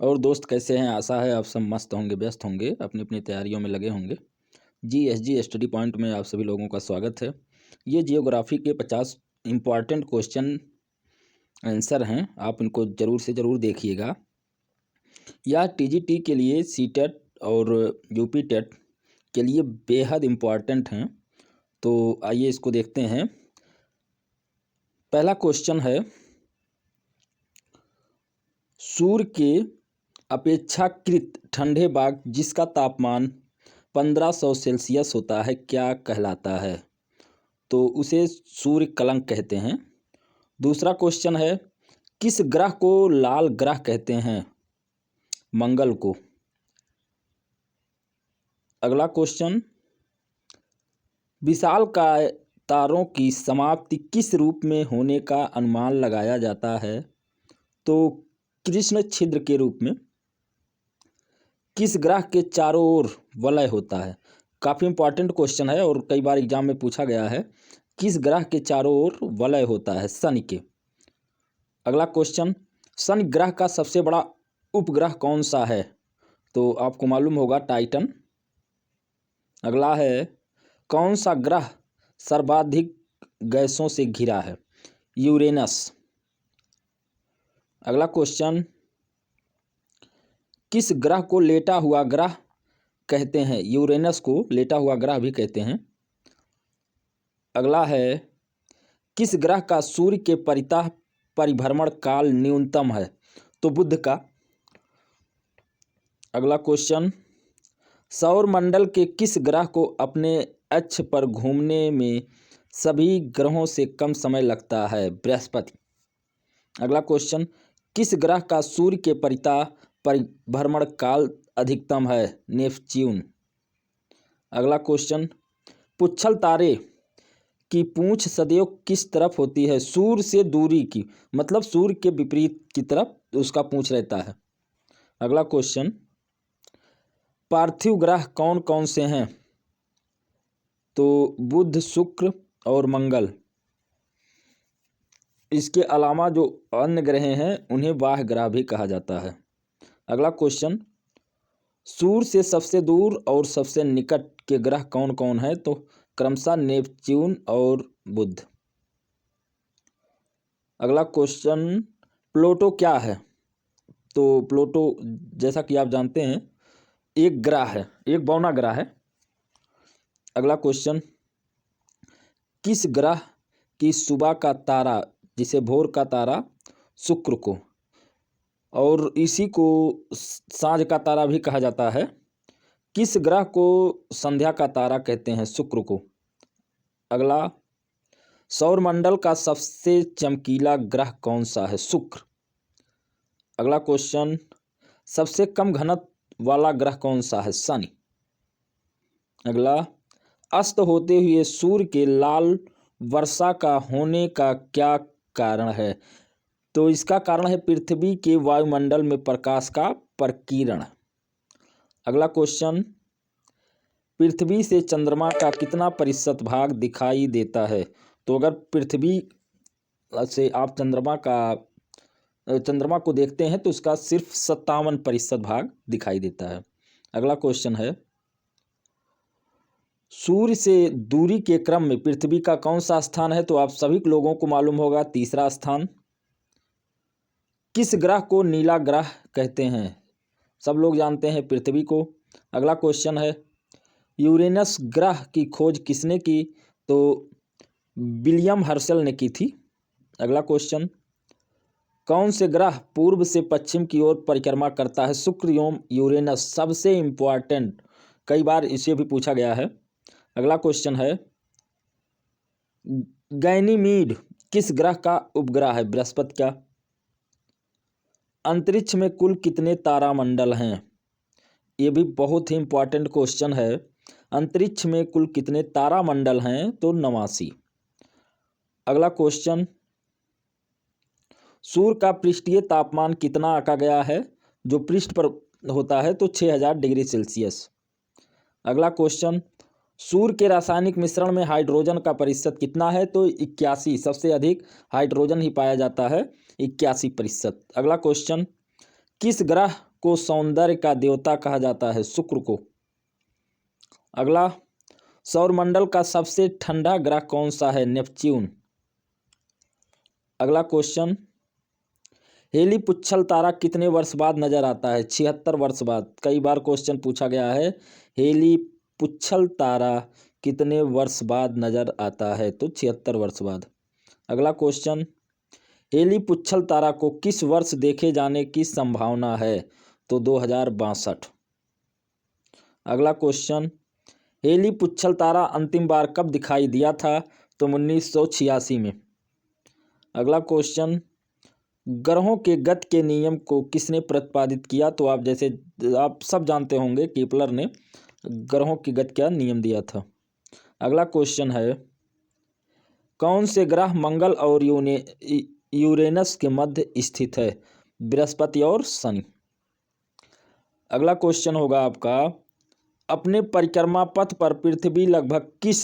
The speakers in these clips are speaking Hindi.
और दोस्त कैसे हैं? आशा है आप सब मस्त होंगे, व्यस्त होंगे, अपनी अपनी तैयारियों में लगे होंगे। जीएसजी स्टडी पॉइंट में आप सभी लोगों का स्वागत है। ये जियोग्राफी के 50 इम्पॉर्टेंट क्वेश्चन आंसर हैं, आप इनको ज़रूर से ज़रूर देखिएगा। यह टीजीटी के लिए, सीटेट और यूपी टेट के लिए बेहद इम्पॉर्टेंट हैं। तो आइए इसको देखते हैं। पहला क्वेश्चन है, सूर्य के अपेक्षाकृत ठंडे भाग जिसका तापमान 1500 सेल्सियस होता है क्या कहलाता है? तो उसे सूर्य कलंक कहते हैं। दूसरा क्वेश्चन है, किस ग्रह को लाल ग्रह कहते हैं? मंगल को। अगला क्वेश्चन, विशालकाय तारों की समाप्ति किस रूप में होने का अनुमान लगाया जाता है? तो कृष्ण छिद्र के रूप में। किस ग्रह के चारों ओर वलय होता है? काफ़ी इंपॉर्टेंट क्वेश्चन है और कई बार एग्जाम में पूछा गया है। किस ग्रह के चारों ओर वलय होता है? शनि के। अगला क्वेश्चन, शनि ग्रह का सबसे बड़ा उपग्रह कौन सा है? तो आपको मालूम होगा, टाइटन। अगला है, कौन सा ग्रह सर्वाधिक गैसों से घिरा है? यूरेनस। अगला क्वेश्चन, किस ग्रह को लेटा हुआ ग्रह कहते हैं? यूरेनस को लेटा हुआ ग्रह भी कहते हैं। अगला है, किस ग्रह का सूर्य के परितः परिभ्रमण काल न्यूनतम है? तो बुध का। अगला क्वेश्चन, सौर मंडल के किस ग्रह को अपने अक्ष पर घूमने में सभी ग्रहों से कम समय लगता है? बृहस्पति। अगला क्वेश्चन, किस ग्रह का सूर्य के परितः परिभ्रमण काल अधिकतम है? नेपच्यून। अगला क्वेश्चन, पुच्छल तारे की पूंछ सदैव किस तरफ होती है? सूर्य से दूरी की, मतलब सूर्य के विपरीत की तरफ उसका पूंछ रहता है। अगला क्वेश्चन, पार्थिव ग्रह कौन कौन से हैं? तो बुध, शुक्र और मंगल। इसके अलावा जो अन्य ग्रह हैं उन्हें बाह्य ग्रह भी कहा जाता है। अगला क्वेश्चन, सूर्य से सबसे दूर और सबसे निकट के ग्रह कौन कौन है? तो क्रमशः नेपच्यून और बुध। अगला क्वेश्चन, प्लूटो क्या है? तो प्लूटो, जैसा कि आप जानते हैं, एक ग्रह है, एक बौना ग्रह है। अगला क्वेश्चन, किस ग्रह की सुबह का तारा, जिसे भोर का तारा, शुक्र को, और इसी को सांझ का तारा भी कहा जाता है, किस ग्रह को संध्या का तारा कहते हैं? शुक्र को। अगला, सौरमंडल का सबसे चमकीला ग्रह कौन सा है? शुक्र। अगला क्वेश्चन, सबसे कम घनत्व वाला ग्रह कौन सा है? शनि। अगला, अस्त होते हुए सूर्य के लाल वर्षा का होने का क्या कारण है? तो इसका कारण है पृथ्वी के वायुमंडल में प्रकाश का प्रकीर्ण। अगला क्वेश्चन, पृथ्वी से चंद्रमा का कितना प्रतिशत भाग दिखाई देता है? तो अगर पृथ्वी से आप चंद्रमा को देखते हैं तो उसका सिर्फ 57% भाग दिखाई देता है। अगला क्वेश्चन है, सूर्य से दूरी के क्रम में पृथ्वी का कौन सा स्थान है? तो आप सभी लोगों को मालूम होगा, तीसरा स्थान। किस ग्रह को नीला ग्रह कहते हैं? सब लोग जानते हैं, पृथ्वी को। अगला क्वेश्चन है, यूरेनस ग्रह की खोज किसने की? तो विलियम हर्शल ने की थी। अगला क्वेश्चन, कौन से ग्रह पूर्व से पश्चिम की ओर परिक्रमा करता है? शुक्र एवं यूरेनस। सबसे इम्पोर्टेंट, कई बार इसे भी पूछा गया है। अगला क्वेश्चन है, गैनीमीड किस ग्रह का उपग्रह है? बृहस्पति का। अंतरिक्ष में कुल कितने तारामंडल हैं? ये भी बहुत ही इम्पोर्टेंट क्वेश्चन है। अंतरिक्ष में कुल कितने तारामंडल हैं? तो 89। अगला क्वेश्चन, सूर्य का पृष्ठीय तापमान कितना आंका गया है? जो पृष्ठ पर होता है तो 6000 डिग्री सेल्सियस। अगला क्वेश्चन, सूर्य के रासायनिक मिश्रण में हाइड्रोजन का प्रतिशत कितना है? तो 81। सबसे अधिक हाइड्रोजन ही पाया जाता है, 81%। अगला क्वेश्चन, किस ग्रह को सौंदर्य का देवता कहा जाता है? शुक्र को। अगला, सौरमंडल का सबसे ठंडा ग्रह कौन सा है? नेपच्यून। अगला क्वेश्चन, हेली पुच्छल तारा कितने वर्ष बाद नजर आता है? 76 वर्ष बाद। कई बार क्वेश्चन पूछा गया है, हेली पुच्छल तारा कितने वर्ष बाद नजर आता है? तो 76 वर्ष बाद। अगला क्वेश्चन, हेली पुच्छल तारा को किस वर्ष देखे जाने की संभावना है? तो 2062। अगला क्वेश्चन, हेली पुच्छल तारा अंतिम बार कब दिखाई दिया था? तो 1986 में। अगला क्वेश्चन, ग्रहों के गति के नियम को किसने प्रतिपादित किया? तो आप सब जानते होंगे, केपलर ने ग्रहों की गति का नियम दिया था। अगला क्वेश्चन है, कौन से ग्रह मंगल और यूरेनस के मध्य स्थित है? बृहस्पति और शनि। अगला क्वेश्चन होगा आपका, अपने परिक्रमा पथ पर पृथ्वी लगभग किस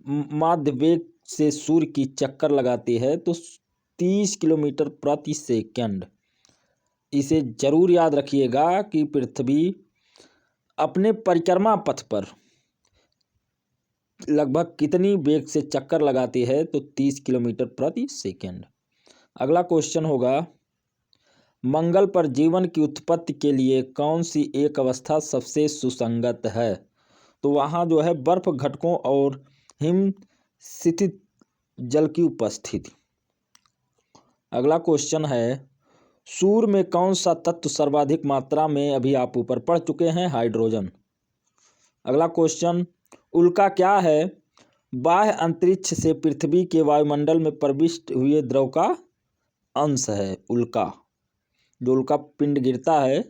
माध्य वेग से सूर्य की चक्कर लगाती है? तो 30 किलोमीटर प्रति सेकंड। इसे जरूर याद रखिएगा कि पृथ्वी अपने परिक्रमा पथ पर लगभग कितनी वेग से चक्कर लगाती है? तो 30 किलोमीटर प्रति सेकंड। अगला क्वेश्चन होगा, मंगल पर जीवन की उत्पत्ति के लिए कौन सी एक अवस्था सबसे सुसंगत है? तो वहाँ जो है बर्फ घटकों और हिम स्थित जल की उपस्थिति। अगला क्वेश्चन है, सूर्य में कौन सा तत्व सर्वाधिक मात्रा में, अभी आप ऊपर पढ़ चुके हैं, हाइड्रोजन। अगला क्वेश्चन, उल्का क्या है? बाह्य अंतरिक्ष से पृथ्वी के वायुमंडल में प्रविष्ट हुए द्रव का अंश है उल्का। जो उल्का पिंड गिरता है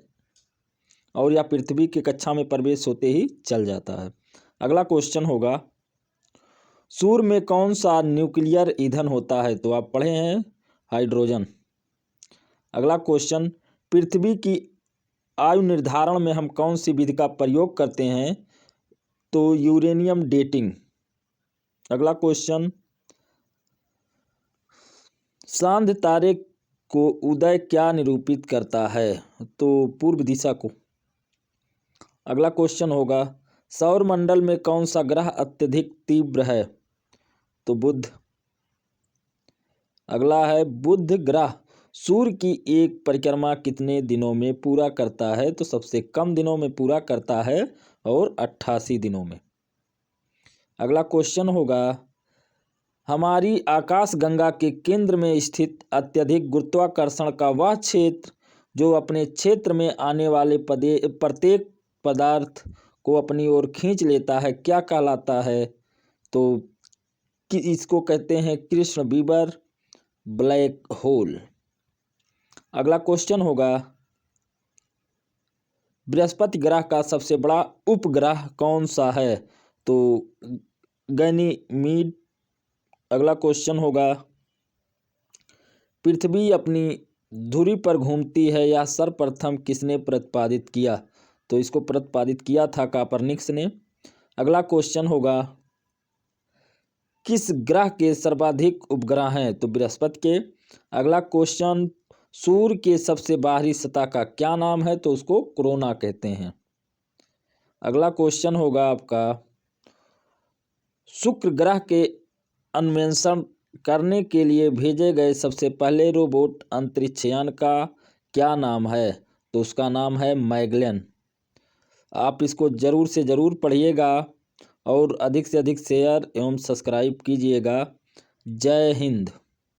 और या पृथ्वी की कक्षा में प्रवेश होते ही चल जाता है। अगला क्वेश्चन होगा, सूर्य में कौन सा न्यूक्लियर ईंधन होता है? तो आप पढ़े हैं, हाइड्रोजन। अगला क्वेश्चन, पृथ्वी की आयु निर्धारण में हम कौन सी विधि का प्रयोग करते हैं? तो यूरेनियम डेटिंग। अगला क्वेश्चन, सांध्य तारे को उदय क्या निरूपित करता है? तो पूर्व दिशा को। अगला क्वेश्चन होगा, सौरमंडल में कौन सा ग्रह अत्यधिक तीव्र है? तो बुध। अगला है, बुध ग्रह सूर्य की एक परिक्रमा कितने दिनों में पूरा करता है? तो सबसे कम दिनों में पूरा करता है और 88 दिनों में। अगला क्वेश्चन होगा, हमारी आकाशगंगा के केंद्र में स्थित अत्यधिक गुरुत्वाकर्षण का वह क्षेत्र जो अपने क्षेत्र में आने वाले प्रत्येक पदार्थ को अपनी ओर खींच लेता है, क्या कहलाता है? तो कि इसको कहते हैं कृष्ण बीबर ब्लैक होल। अगला क्वेश्चन होगा, बृहस्पति ग्रह का सबसे बड़ा उपग्रह कौन सा है? तो गैनीमीड। अगला क्वेश्चन होगा, पृथ्वी अपनी धुरी पर घूमती है यह सर्वप्रथम किसने प्रतिपादित किया? तो इसको प्रतिपादित किया था कापरनिकस ने। अगला क्वेश्चन होगा, किस ग्रह के सर्वाधिक उपग्रह हैं? तो बृहस्पति के। अगला क्वेश्चन, सूर्य के सबसे बाहरी सतह का क्या नाम है? तो उसको कोरोना कहते हैं। अगला क्वेश्चन होगा आपका, शुक्र ग्रह के अन्वेषण करने के लिए भेजे गए सबसे पहले रोबोट अंतरिक्षयान का क्या नाम है? तो उसका नाम है मैगेलन। आप इसको ज़रूर से ज़रूर पढ़िएगा और अधिक से अधिक शेयर एवं सब्सक्राइब कीजिएगा। जय हिंद।